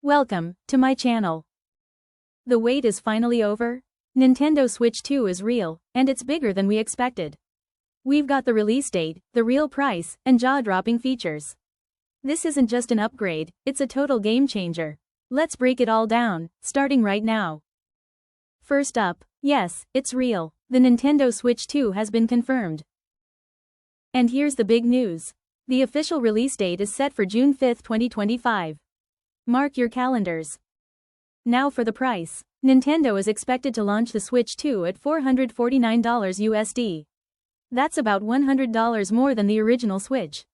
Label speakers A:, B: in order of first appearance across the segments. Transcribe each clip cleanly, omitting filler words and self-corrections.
A: Welcome to my channel. The wait is finally over. Nintendo Switch 2 is real, and it's bigger than we expected. We've got the release date, the real price, and jaw-dropping features. This isn't just an upgrade, it's a total game changer. Let's break it all down, starting right now. First up, yes, it's real. The Nintendo Switch 2 has been confirmed. And here's the big news. The official release date is set for June 5, 2025. Mark your calendars. Now for the price. Nintendo is expected to launch the Switch 2 at $449 USD. That's about $100 more than the original Switch.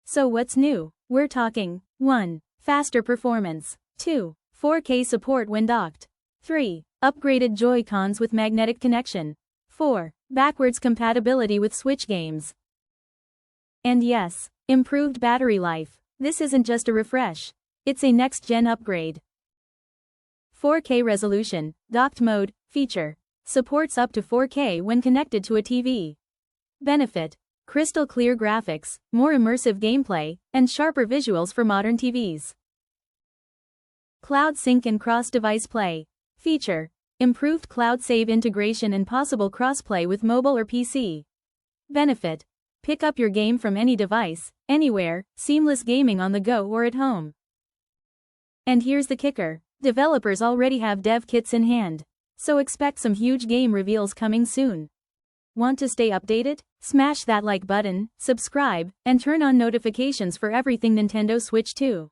A: So what's new? We're talking 1. Faster performance. 2. 4K support when docked. 3. Upgraded Joy-Cons with magnetic connection. 4. Backwards compatibility with Switch games. And yes, improved battery life. This isn't just a refresh. It's a next-gen upgrade. 4K resolution, docked mode, feature. Supports up to 4K when connected to a TV. Benefit: crystal clear graphics, more immersive gameplay, and sharper visuals for modern TVs. Cloud sync and cross-device play. Feature: improved cloud save integration and possible cross-play with mobile or PC. Benefit: pick up your game from any device, anywhere, seamless gaming on the go or at home. And here's the kicker. Developers already have dev kits in hand. So expect some huge game reveals coming soon. Want to stay updated? Smash that like button, subscribe, and turn on notifications for everything Nintendo Switch 2.